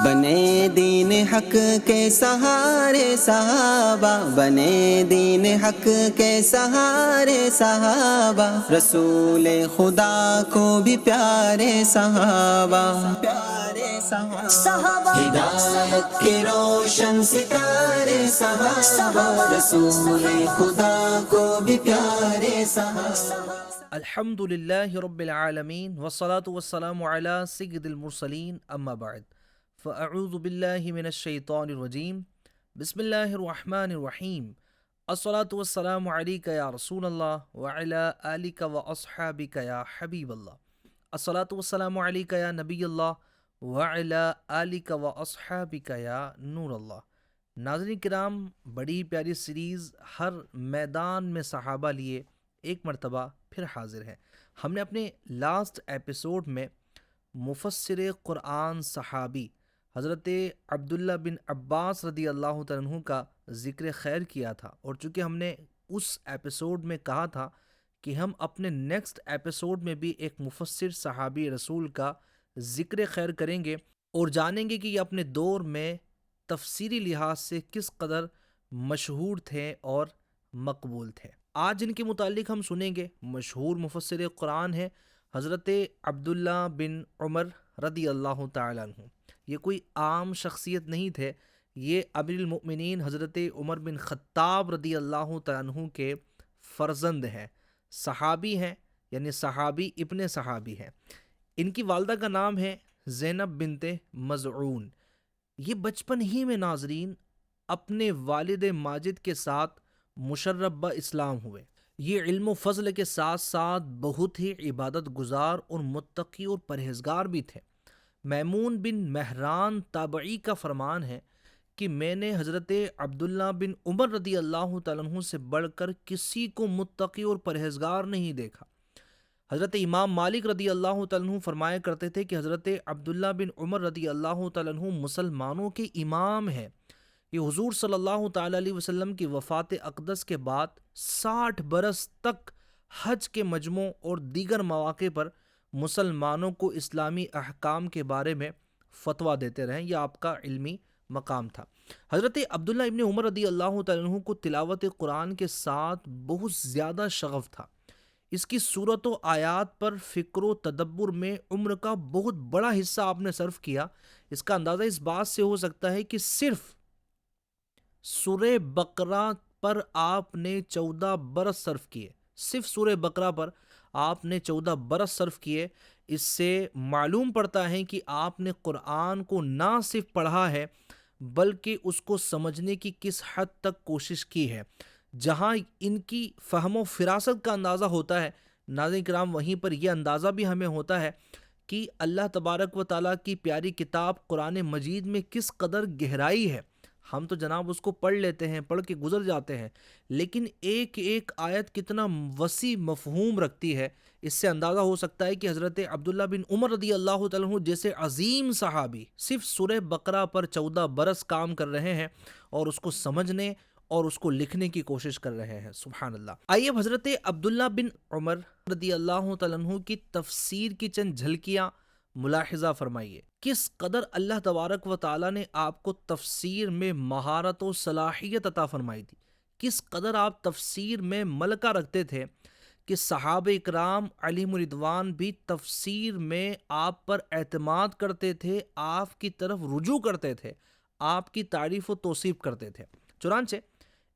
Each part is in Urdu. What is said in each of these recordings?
بنے دین حق کے سہارے صحابہ، بنے دین حق کے سہارے صحابہ، رسول خدا کو بھی پیارے صحابہ، ہدایت کے روشن ستارے صحابہ، رسول خدا کو بھی پیارے صحابہ۔ الحمد للہ رب العالمین والصلاة والسلام علی سید المرسلین اما بعد فاعوذ باللہ من الشیطان الرجیم بسم اللہ الرحمن الرحیم الصلاة والسلام علیک یا رسول اللہ وعلی آلک واصحابک یا حبیب اللہ، الصلاة والسلام علیک یا نبی اللہ وعلی آلک واصحابک یا نور اللہ۔ ناظرین کرام، بڑی پیاری سیریز ہر میدان میں صحابہ لیے ایک مرتبہ پھر حاضر ہے۔ ہم نے اپنے لاسٹ ایپیسوڈ میں مفسر قرآن صحابی حضرت عبداللہ بن عباس رضی اللہ تعالیٰ عنہ کا ذکر خیر کیا تھا، اور چونکہ ہم نے اس ایپیسوڈ میں کہا تھا کہ ہم اپنے نیکسٹ ایپیسوڈ میں بھی ایک مفسر صحابی رسول کا ذکر خیر کریں گے اور جانیں گے کہ یہ اپنے دور میں تفسیری لحاظ سے کس قدر مشہور تھے اور مقبول تھے۔ آج ان کے متعلق ہم سنیں گے۔ مشہور مفسر قرآن ہے حضرت عبداللہ بن عمر رضی اللہ تعالیٰ عنہ۔ یہ کوئی عام شخصیت نہیں تھے، یہ امیر المؤمنین حضرت عمر بن خطاب رضی اللہ تعالیٰ عنہ کے فرزند ہیں، صحابی ہیں، یعنی صحابی ابن صحابی ہیں۔ ان کی والدہ کا نام ہے زینب بنت مزعون۔ یہ بچپن ہی میں ناظرین اپنے والد ماجد کے ساتھ مشرف با اسلام ہوئے۔ یہ علم و فضل کے ساتھ ساتھ بہت ہی عبادت گزار اور متقی اور پرہیزگار بھی تھے۔ میمون بن مہران تابعی کا فرمان ہے کہ میں نے حضرت عبداللہ بن عمر رضی اللہ تعالیٰ عنہ سے بڑھ کر کسی کو متقی اور پرہیزگار نہیں دیکھا۔ حضرت امام مالک رضی اللہ تعالیٰ عنہ فرمایا کرتے تھے کہ حضرت عبداللہ بن عمر رضی اللہ تعالیٰ عنہ مسلمانوں کے امام ہیں۔ یہ حضور صلی اللہ تعالیٰ علیہ وسلم کی وفات اقدس کے بعد 60 برس تک حج کے مجمع اور دیگر مواقع پر مسلمانوں کو اسلامی احکام کے بارے میں فتویٰ دیتے رہے۔ یہ آپ کا علمی مقام تھا۔ حضرت عبداللہ ابن عمر رضی اللہ تعالیٰ عنہ کو تلاوت قرآن کے ساتھ بہت زیادہ شغف تھا۔ اس کی صورت و آیات پر فکر و تدبر میں عمر کا بہت بڑا حصہ آپ نے صرف کیا۔ اس کا اندازہ اس بات سے ہو سکتا ہے کہ صرف سورہ بقرہ پر آپ نے 14 برس صرف کیے، صرف سورہ بقرہ پر آپ نے 14 برس صرف کیے۔ اس سے معلوم پڑتا ہے کہ آپ نے قرآن کو نہ صرف پڑھا ہے بلکہ اس کو سمجھنے کی کس حد تک کوشش کی ہے۔ جہاں ان کی فہم و فراست کا اندازہ ہوتا ہے ناظرین کرام، وہیں پر یہ اندازہ بھی ہمیں ہوتا ہے کہ اللہ تبارک و تعالیٰ کی پیاری کتاب قرآن مجید میں کس قدر گہرائی ہے۔ ہم تو جناب اس کو پڑھ لیتے ہیں، پڑھ کے گزر جاتے ہیں، لیکن ایک ایک آیت کتنا وسیع مفہوم رکھتی ہے۔ اس سے اندازہ ہو سکتا ہے کہ حضرت عبداللہ بن عمر رضی اللہ تعالیٰ عنہ جیسے عظیم صحابی صرف سورہ بقرہ پر 14 برس کام کر رہے ہیں اور اس کو سمجھنے اور اس کو لکھنے کی کوشش کر رہے ہیں۔ سبحان اللہ۔ آئیے حضرت عبداللہ بن عمر رضی اللہ تعالیٰ عنہ کی تفسیر کی چند جھلکیاں ملاحظہ فرمائیے۔ کس قدر اللہ تبارک و تعالیٰ نے آپ کو تفسیر میں مہارت و صلاحیت عطا فرمائی تھی، کس قدر آپ تفسیر میں ملکہ رکھتے تھے کہ صحابہ اکرام علیہم رضوان بھی تفسیر میں آپ پر اعتماد کرتے تھے، آپ کی طرف رجوع کرتے تھے، آپ کی تعریف و توصیف کرتے تھے۔ چنانچہ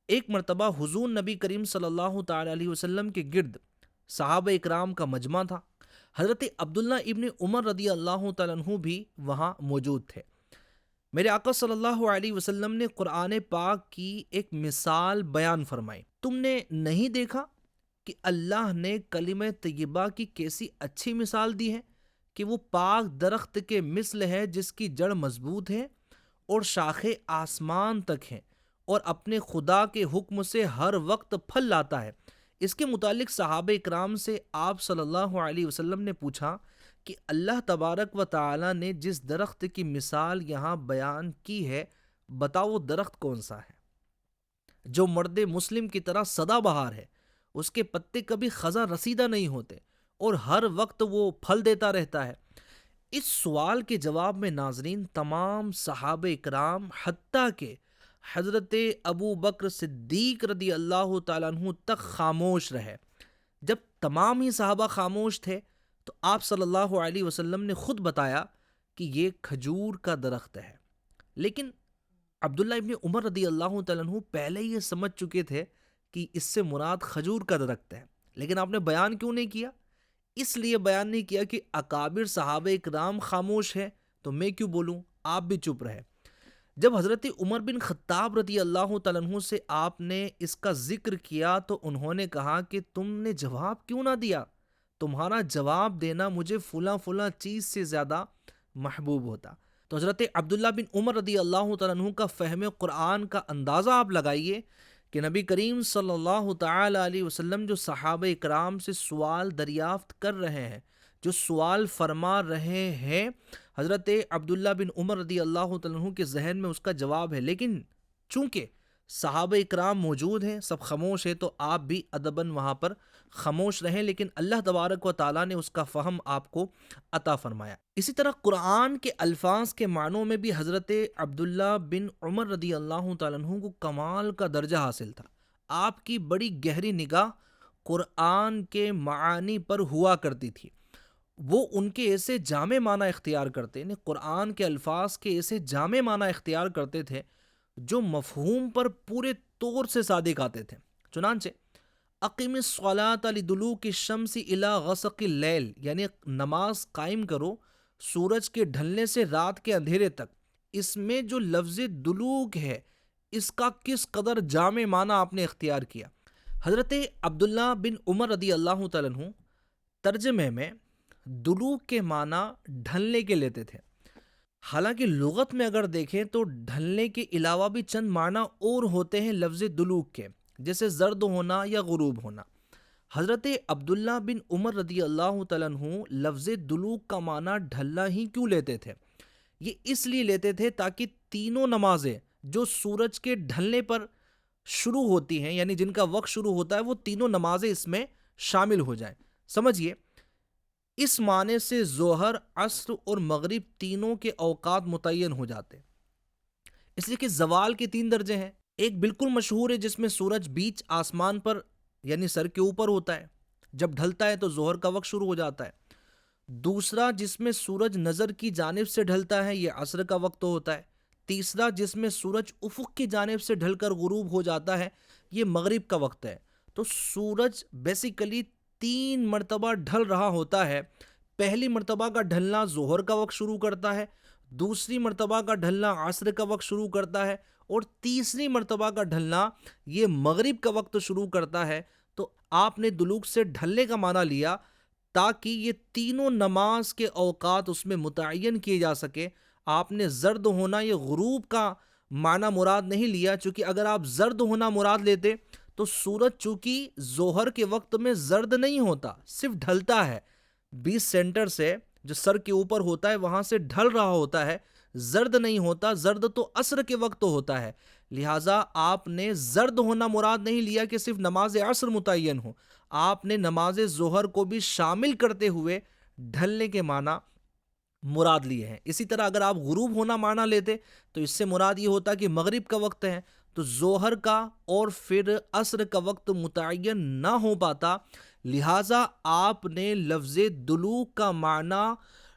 ایک مرتبہ حضور نبی کریم صلی اللہ تعالیٰ علیہ وسلم کے گرد صحابہ اکرام کا مجمع تھا۔ حضرت عبداللہ ابن عمر رضی اللہ تعالیٰ عنہ بھی وہاں موجود تھے۔ میرے آقا صلی اللہ علیہ وسلم نے قرآن پاک کی ایک مثال بیان فرمائی۔ تم نے نہیں دیکھا کہ اللہ نے کلمہ طیبہ کی کیسی اچھی مثال دی ہے کہ وہ پاک درخت کے مثل ہے جس کی جڑ مضبوط ہے اور شاخیں آسمان تک ہیں اور اپنے خدا کے حکم سے ہر وقت پھل لاتا ہے۔ اس کے متعلق صحابہ اکرام سے آپ صلی اللہ علیہ وسلم نے پوچھا کہ اللہ تبارک و تعالی نے جس درخت کی مثال یہاں بیان کی ہے، بتاؤ وہ درخت کون سا ہے جو مرد مسلم کی طرح سدا بہار ہے، اس کے پتے کبھی خزاں رسیدہ نہیں ہوتے اور ہر وقت وہ پھل دیتا رہتا ہے۔ اس سوال کے جواب میں ناظرین تمام صحابہ اکرام حتیٰ کہ حضرت ابو بکر صدیق رضی اللہ تعالیٰ عنہ تک خاموش رہے۔ جب تمام ہی صحابہ خاموش تھے تو آپ صلی اللہ علیہ وسلم نے خود بتایا کہ یہ کھجور کا درخت ہے۔ لیکن عبداللہ ابن عمر رضی اللہ تعالیٰ عنہ پہلے یہ سمجھ چکے تھے کہ اس سے مراد کھجور کا درخت ہے، لیکن آپ نے بیان کیوں نہیں کیا؟ اس لیے بیان نہیں کیا کہ اکابر صحابہ اکرام خاموش ہیں تو میں کیوں بولوں، آپ بھی چپ رہے۔ جب حضرت عمر بن خطاب رضی اللہ تعالیٰ عنہ سے آپ نے اس کا ذکر کیا تو انہوں نے کہا کہ تم نے جواب کیوں نہ دیا؟ تمہارا جواب دینا مجھے فلاں فلاں چیز سے زیادہ محبوب ہوتا۔ تو حضرت عبداللہ بن عمر رضی اللہ تعالیٰ عنہ کا فہم قرآن کا اندازہ آپ لگائیے کہ نبی کریم صلی اللہ تعالی علیہ وسلم جو صحابہ اکرام سے سوال دریافت کر رہے ہیں، جو سوال فرما رہے ہیں، حضرت عبداللہ بن عمر رضی اللہ تعالیٰ عنہ کے ذہن میں اس کا جواب ہے، لیکن چونکہ صحابہ اکرام موجود ہیں، سب خاموش ہیں، تو آپ بھی ادباً وہاں پر خاموش رہیں، لیکن اللہ تبارک و تعالیٰ نے اس کا فہم آپ کو عطا فرمایا۔ اسی طرح قرآن کے الفاظ کے معنوں میں بھی حضرت عبداللہ بن عمر رضی اللہ تعالیٰ عنہ کو کمال کا درجہ حاصل تھا۔ آپ کی بڑی گہری نگاہ قرآن کے معانی پر ہوا کرتی تھی۔ وہ ان کے ایسے جامع معنی اختیار کرتے، یعنی قرآن کے الفاظ کے ایسے جامع معنی اختیار کرتے تھے جو مفہوم پر پورے طور سے صادق آتے تھے۔ چنانچہ اقیم الصلاۃ لدلوک الشمس الی غسق اللیل، یعنی نماز قائم کرو سورج کے ڈھلنے سے رات کے اندھیرے تک، اس میں جو لفظ دلوک ہے اس کا کس قدر جامع معنی آپ نے اختیار کیا۔ حضرت عبداللہ بن عمر رضی اللہ تعالیٰ عنہ ترجمے میں دلوک کے معنی ڈھلنے کے لیتے تھے۔ حالانکہ لغت میں اگر دیکھیں تو ڈھلنے کے علاوہ بھی چند معنی اور ہوتے ہیں لفظ دلوک کے، جیسے زرد ہونا یا غروب ہونا۔ حضرت عبداللہ بن عمر رضی اللہ تعالیٰ عنہ لفظ دلوک کا معنی ڈھلنا ہی کیوں لیتے تھے؟ یہ اس لیے لیتے تھے تاکہ تینوں نمازیں جو سورج کے ڈھلنے پر شروع ہوتی ہیں، یعنی جن کا وقت شروع ہوتا ہے، وہ تینوں نمازیں اس میں شامل ہو جائیں۔ سمجھیے، اس معنی سے ظہر، عصر اور مغرب تینوں کے اوقات متعین ہو جاتے ہیں، اس لیے کہ زوال کے 3 درجے ہیں۔ ایک بالکل مشہور ہے جس میں سورج بیچ آسمان پر یعنی سر کے اوپر ہوتا ہے، جب ڈھلتا ہے تو ظہر کا وقت شروع ہو جاتا ہے۔ دوسرا جس میں سورج نظر کی جانب سے ڈھلتا ہے، یہ عصر کا وقت ہوتا ہے۔ تیسرا جس میں سورج افق کی جانب سے ڈھل کر غروب ہو جاتا ہے، یہ مغرب کا وقت ہے۔ تو سورج بیسیکلی 3 مرتبہ ڈھل رہا ہوتا ہے۔ پہلی مرتبہ کا ڈھلنا ظہر کا وقت شروع کرتا ہے، دوسری مرتبہ کا ڈھلنا عصر کا وقت شروع کرتا ہے، اور تیسری مرتبہ کا ڈھلنا یہ مغرب کا وقت شروع کرتا ہے۔ تو آپ نے دلوک سے ڈھلنے کا معنی لیا تاکہ یہ تینوں نماز کے اوقات اس میں متعین کیے جا سکے۔ آپ نے زرد ہونا یا غروب کا معنی مراد نہیں لیا، چونکہ اگر آپ زرد ہونا مراد لیتے تو سورج چونکہ ظہر کے وقت میں زرد نہیں ہوتا، صرف ڈھلتا ہے، 20 سینٹر سے جو سر کے اوپر ہوتا ہے وہاں سے ڈھل رہا ہوتا ہے، زرد نہیں ہوتا۔ زرد تو عصر کے وقت ہوتا ہے، لہٰذا آپ نے زرد ہونا مراد نہیں لیا کہ صرف نماز عصر متعین ہو، آپ نے نماز ظہر کو بھی شامل کرتے ہوئے ڈھلنے کے معنی مراد لیے ہیں۔ اسی طرح اگر آپ غروب ہونا معنی لیتے تو اس سے مراد یہ ہوتا کہ مغرب کا وقت ہے، تو ظہر کا اور پھر عصر کا وقت متعین نہ ہو پاتا، لہٰذا آپ نے لفظ دلوک کا معنی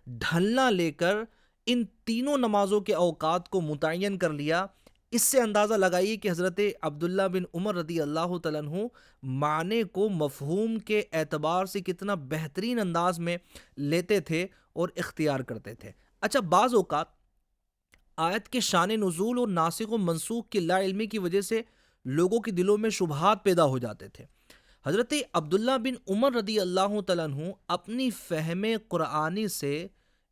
ڈھلنا لے کر ان تینوں نمازوں کے اوقات کو متعین کر لیا۔ اس سے اندازہ لگائیے کہ حضرت عبداللہ بن عمر رضی اللہ تعالیٰ عنہ معنی کو مفہوم کے اعتبار سے کتنا بہترین انداز میں لیتے تھے اور اختیار کرتے تھے۔ اچھا، بعض اوقات آیت کے شان نزول اور ناسخ و منسوخ کی لا علمی کی وجہ سے لوگوں کے دلوں میں شبہات پیدا ہو جاتے تھے۔ حضرت عبداللہ بن عمر رضی اللہ تعالیٰ عنہ اپنی فہم قرآنی سے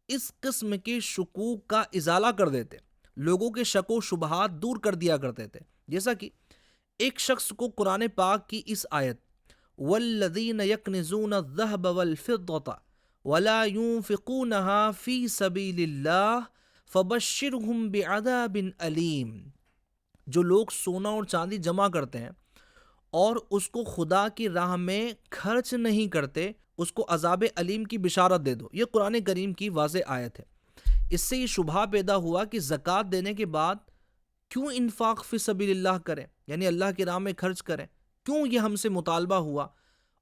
اس قسم کے شکوک کا ازالہ کر دیتے، لوگوں کے شک و شبہات دور کر دیا کرتے تھے۔ جیسا کہ ایک شخص کو قرآن پاک کی اس آیت وَالَّذِينَ يَكْنِزُونَ الذَّهَبَ وَالْفِضَّةَ وَلَا يُنْفِقُونَهَا فِي سَبِيلِ اللَّهِ فَبَشِّرْهُمْ بِعَذَابٍ أَلِيمٍ، جو لوگ سونا اور چاندی جمع کرتے ہیں اور اس کو خدا کی راہ میں خرچ نہیں کرتے اس کو عذاب علیم کی بشارت دے دو۔ یہ قرآن کریم کی واضح آیت ہے۔ اس سے یہ شبہ پیدا ہوا کہ زکوٰۃ دینے کے بعد کیوں انفاق فی سبیل اللہ کریں، یعنی اللہ کی راہ میں خرچ کریں، کیوں یہ ہم سے مطالبہ ہوا،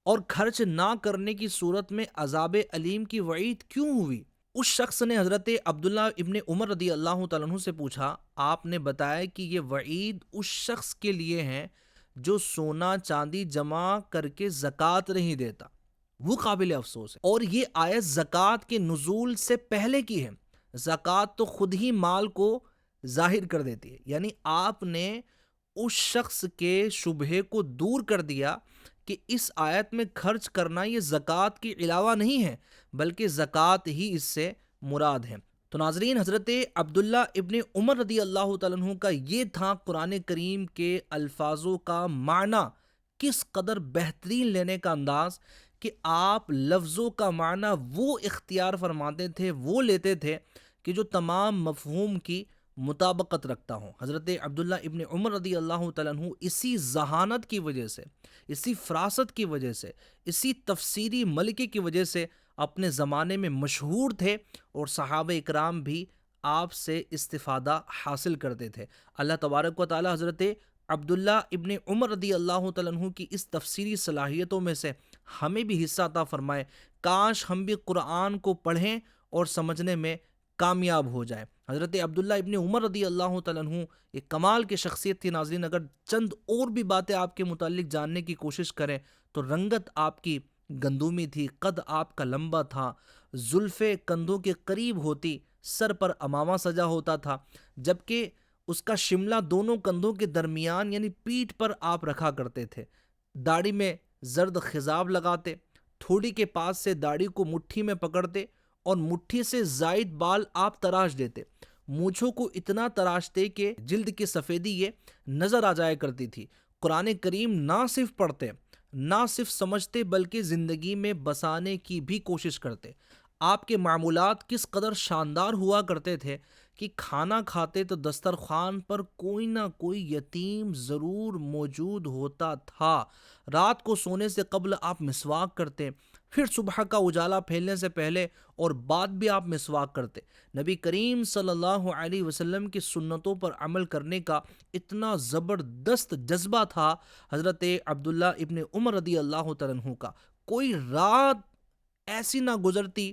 اور خرچ نہ کرنے کی صورت میں عذاب علیم کی وعید کیوں ہوئی؟ اس شخص نے حضرت عبداللہ ابن عمر رضی اللہ تعالیٰ عنہ سے پوچھا، آپ نے بتایا کہ یہ وعید اس شخص کے لیے ہے جو سونا چاندی جمع کر کے زکوٰۃ نہیں دیتا، وہ قابل افسوس ہے۔ اور یہ آیت زکوٰۃ کے نزول سے پہلے کی ہے۔ زکوٰۃ تو خود ہی مال کو ظاہر کر دیتی ہے، یعنی آپ نے اس شخص کے شبہے کو دور کر دیا کہ اس آیت میں خرچ کرنا یہ زکوٰۃ کے علاوہ نہیں ہے بلکہ زکوٰۃ ہی اس سے مراد ہے۔ تو ناظرین، حضرت عبداللہ ابن عمر رضی اللہ تعالیٰ عنہ کا یہ تھا قرآن کریم کے الفاظوں کا معنی کس قدر بہترین لینے کا انداز کہ آپ لفظوں کا معنی وہ اختیار فرماتے تھے، وہ لیتے تھے کہ جو تمام مفہوم کی مطابقت رکھتا ہوں۔ حضرت عبداللہ ابن عمر رضی اللہ تعالیٰ عنہ اسی ذہانت کی وجہ سے، اسی فراست کی وجہ سے، اسی تفسیری ملکے کی وجہ سے اپنے زمانے میں مشہور تھے، اور صحابہ اکرام بھی آپ سے استفادہ حاصل کرتے تھے۔ اللہ تبارک و تعالی حضرت عبداللہ ابن عمر رضی اللہ تعالیٰ عنہ کی اس تفسیری صلاحیتوں میں سے ہمیں بھی حصہ عطا فرمائے۔ کاش ہم بھی قرآن کو پڑھیں اور سمجھنے میں کامیاب ہو جائیں۔ حضرت عبداللہ ابن عمر رضی اللہ تعالیٰ عنہ ایک کمال کی شخصیت تھی۔ ناظرین، اگر چند اور بھی باتیں آپ کے متعلق جاننے کی کوشش کریں تو رنگت آپ کی گندومی تھی، قد آپ کا لمبا تھا، زلفیں کندھوں کے قریب ہوتی، سر پر امامہ سجا ہوتا تھا، جبکہ اس کا شملہ دونوں کندھوں کے درمیان یعنی پیٹھ پر آپ رکھا کرتے تھے۔ داڑھی میں زرد خضاب لگاتے، تھوڑی کے پاس سے داڑھی کو مٹھی میں پکڑتے اور مٹھی سے زائد بال آپ تراش دیتے، مونچھوں کو اتنا تراشتے کہ جلد کی سفیدی یہ نظر آ جایا کرتی تھی۔ قرآن کریم نہ صرف پڑھتے، نہ صرف سمجھتے، بلکہ زندگی میں بسانے کی بھی کوشش کرتے۔ آپ کے معمولات کس قدر شاندار ہوا کرتے تھے کہ کھانا کھاتے تو دسترخوان پر کوئی نہ کوئی یتیم ضرور موجود ہوتا تھا۔ رات کو سونے سے قبل آپ مسواک کرتے، پھر صبح کا اجالا پھیلنے سے پہلے اور بعد بھی آپ مسواک کرتے۔ نبی کریم صلی اللہ علیہ وسلم کی سنتوں پر عمل کرنے کا اتنا زبردست جذبہ تھا حضرت عبداللہ ابن عمر رضی اللہ تعالیٰ عنہ کا، کوئی رات ایسی نہ گزرتی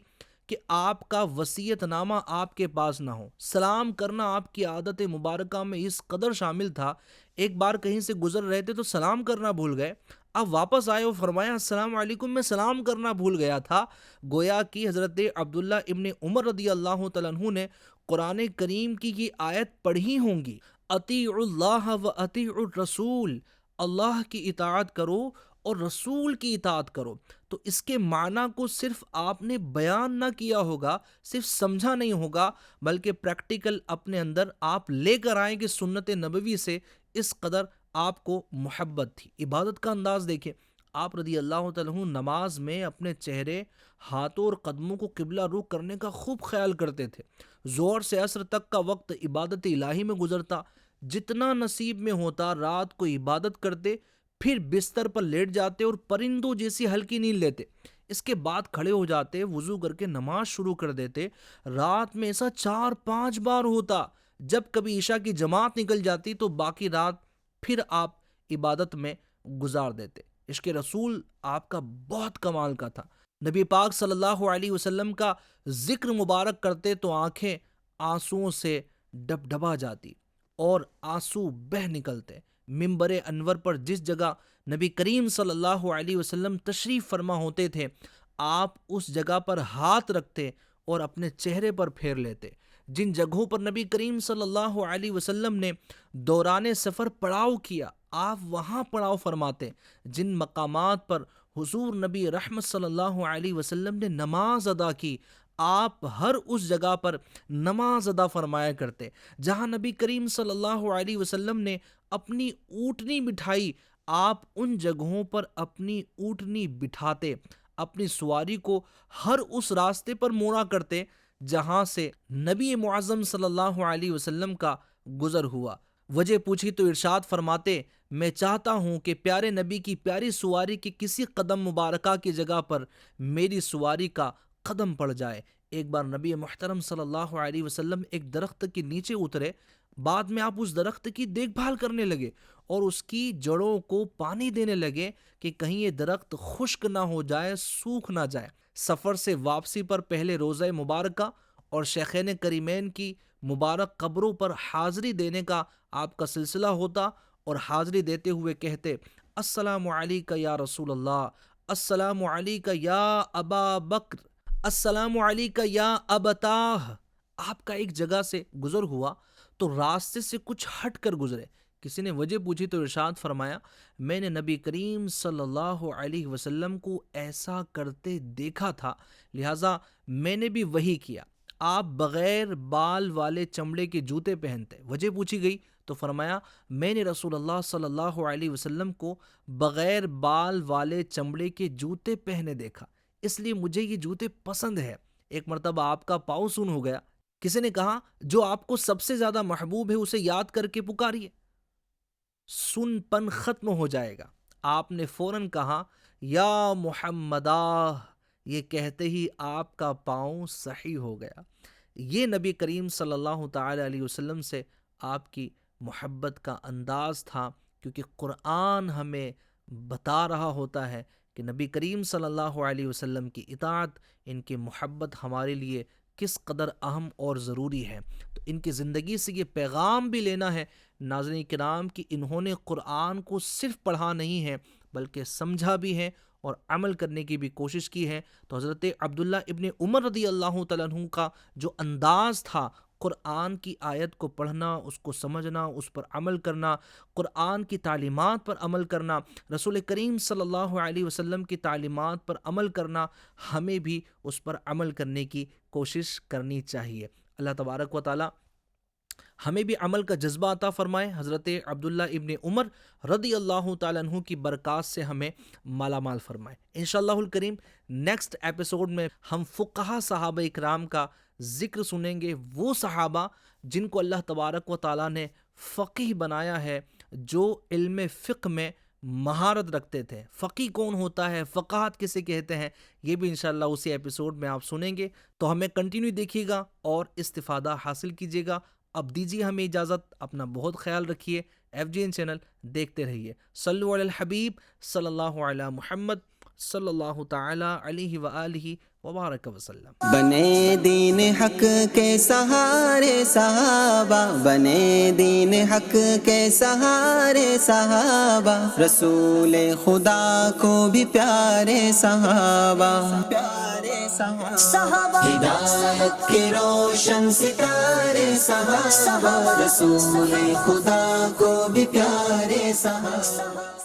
کہ آپ کا وصیت نامہ آپ کے پاس نہ ہو۔ سلام کرنا آپ کی عادت مبارکہ میں اس قدر شامل تھا، ایک بار کہیں سے گزر رہے تھے تو سلام کرنا بھول گئے، اب واپس آئے اور فرمایا السلام علیکم، میں سلام کرنا بھول گیا تھا۔ گویا کہ حضرت عبداللہ ابن عمر رضی اللہ تعالیٰ عنہ نے قرآن کریم کی یہ آیت پڑھی ہوں گی، اطیعوا اللہ و اطیعوا الرسول، اللہ کی اطاعت کرو اور رسول کی اطاعت کرو۔ تو اس کے معنی کو صرف آپ نے بیان نہ کیا ہوگا، صرف سمجھا نہیں ہوگا، بلکہ پریکٹیکل اپنے اندر آپ لے کر آئیں کہ سنت نبوی سے اس قدر آپ کو محبت تھی۔ عبادت کا انداز دیکھیں، آپ رضی اللہ تعالیٰ عنہ نماز میں اپنے چہرے، ہاتھوں اور قدموں کو قبلہ رخ کرنے کا خوب خیال کرتے تھے۔ ظہر سے عصر تک کا وقت عبادت الہی میں گزرتا، جتنا نصیب میں ہوتا رات کو عبادت کرتے، پھر بستر پر لیٹ جاتے اور پرندوں جیسی ہلکی نیند لیتے۔ اس کے بعد کھڑے ہو جاتے، وضو کر کے نماز شروع کر دیتے۔ رات میں ایسا 4-5 بار ہوتا، جب کبھی عشاء کی جماعت نکل جاتی تو باقی رات پھر آپ عبادت میں گزار دیتے۔ عشق رسول آپ کا بہت کمال کا تھا۔ نبی پاک صلی اللہ علیہ وسلم کا ذکر مبارک کرتے تو آنکھیں آنسوؤں سے ڈبڈبا جاتی اور آنسو بہہ نکلتے۔ منبر انور پر جس جگہ نبی کریم صلی اللہ علیہ وسلم تشریف فرما ہوتے تھے، آپ اس جگہ پر ہاتھ رکھتے اور اپنے چہرے پر پھیر لیتے۔ جن جگہوں پر نبی کریم صلی اللہ علیہ وسلم نے دوران سفر پڑاؤ کیا، آپ وہاں پڑاؤ فرماتے۔ جن مقامات پر حضور نبی رحمت صلی اللہ علیہ وسلم نے نماز ادا کی، آپ ہر اس جگہ پر نماز ادا فرمایا کرتے۔ جہاں نبی کریم صلی اللہ علیہ وسلم نے اپنی اونٹنی بٹھائی، آپ ان جگہوں پر اپنی اونٹنی بٹھاتے، اپنی سواری کو ہر اس راستے پر موڑا کرتے جہاں سے نبی معظم صلی اللہ علیہ وسلم کا گزر ہوا۔ وجہ پوچھی تو ارشاد فرماتے میں چاہتا ہوں کہ پیارے نبی کی پیاری سواری کی کسی قدم مبارکہ کی جگہ پر میری سواری کا قدم پڑ جائے۔ ایک بار نبی محترم صلی اللہ علیہ وسلم ایک درخت کے نیچے اترے، بعد میں آپ اس درخت کی دیکھ بھال کرنے لگے اور اس کی جڑوں کو پانی دینے لگے کہ کہیں یہ درخت خشک نہ ہو جائے، سوکھ نہ جائے۔ سفر سے واپسی پر پہلے روزہ مبارکہ اور شیخین کریمین کی مبارک قبروں پر حاضری دینے کا آپ کا سلسلہ ہوتا اور حاضری دیتے ہوئے کہتے السلام علیکہ یا رسول اللہ، السلام علیکہ یا ابا بکر، السلام علیکہ یا ابتاہ۔ آپ کا ایک جگہ سے گزر ہوا تو راستے سے کچھ ہٹ کر گزرے۔ کسی نے وجہ پوچھی تو ارشاد فرمایا میں نے نبی کریم صلی اللہ علیہ وسلم کو ایسا کرتے دیکھا تھا، لہٰذا میں نے بھی وہی کیا۔ آپ بغیر بال والے چمڑے کے جوتے پہنتے۔ وجہ پوچھی گئی تو فرمایا میں نے رسول اللہ صلی اللہ علیہ وسلم کو بغیر بال والے چمڑے کے جوتے پہنے دیکھا، اس لیے مجھے یہ جوتے پسند ہے۔ ایک مرتبہ آپ کا پاؤں سن ہو گیا، کسی نے کہا جو آپ کو سب سے زیادہ محبوب ہے اسے یاد کر کے پکاریے، سن پن ختم ہو جائے گا۔ آپ نے فوراً کہا یا محمدہ، یہ کہتے ہی آپ کا پاؤں صحیح ہو گیا۔ یہ نبی کریم صلی اللہ تعالی علیہ وسلم سے آپ کی محبت کا انداز تھا، کیونکہ قرآن ہمیں بتا رہا ہوتا ہے کہ نبی کریم صلی اللہ علیہ وسلم کی اطاعت، ان کی محبت ہمارے لیے کس قدر اہم اور ضروری ہے۔ تو ان کی زندگی سے یہ پیغام بھی لینا ہے ناظرین کرام کہ انہوں نے قرآن کو صرف پڑھا نہیں ہے بلکہ سمجھا بھی ہے اور عمل کرنے کی بھی کوشش کی ہے۔ تو حضرت عبداللہ ابن عمر رضی اللہ تعالیٰ عنہ کا جو انداز تھا قرآن کی آیت کو پڑھنا، اس کو سمجھنا، اس پر عمل کرنا، قرآن کی تعلیمات پر عمل کرنا، رسول کریم صلی اللہ علیہ وسلم کی تعلیمات پر عمل کرنا، ہمیں بھی اس پر عمل کرنے کی کوشش کرنی چاہیے۔ اللہ تبارک و تعالی ہمیں بھی عمل کا جذبہ عطا فرمائے، حضرت عبداللہ ابن عمر رضی اللہ تعالیٰ عنہ کی برکات سے ہمیں مالا مال فرمائے۔ انشاءاللہ الکریم نیکسٹ ایپیسوڈ میں ہم فقہا صحابہ اکرام کا ذکر سنیں گے، وہ صحابہ جن کو اللہ تبارک و تعالیٰ نے فقیہ بنایا ہے، جو علم فقہ میں مہارت رکھتے تھے۔ فقیہ کون ہوتا ہے، فقاہت کسے کہتے ہیں، یہ بھی انشاءاللہ اسی ایپیسوڈ میں آپ سنیں گے۔ تو ہمیں کنٹینیو دیکھیے گا اور استفادہ حاصل کیجیے گا۔ اب دیجیے ہمیں اجازت، اپنا بہت خیال رکھیے، FGN چینل دیکھتے رہیے۔ صلو علی الحبیب صلی اللہ علی محمد صلی اللہ تعالی علیہ وآلہ وبارک وسلم۔ بنے دین حق کے سہارے صحابہ، بنے دین حق کے سہارے صحابہ، رسول خدا کو بھی پیارے صحابہ، ہدایت کے روشن ستارے صحابہ، رسول خدا کو بھی پیارے صحابہ۔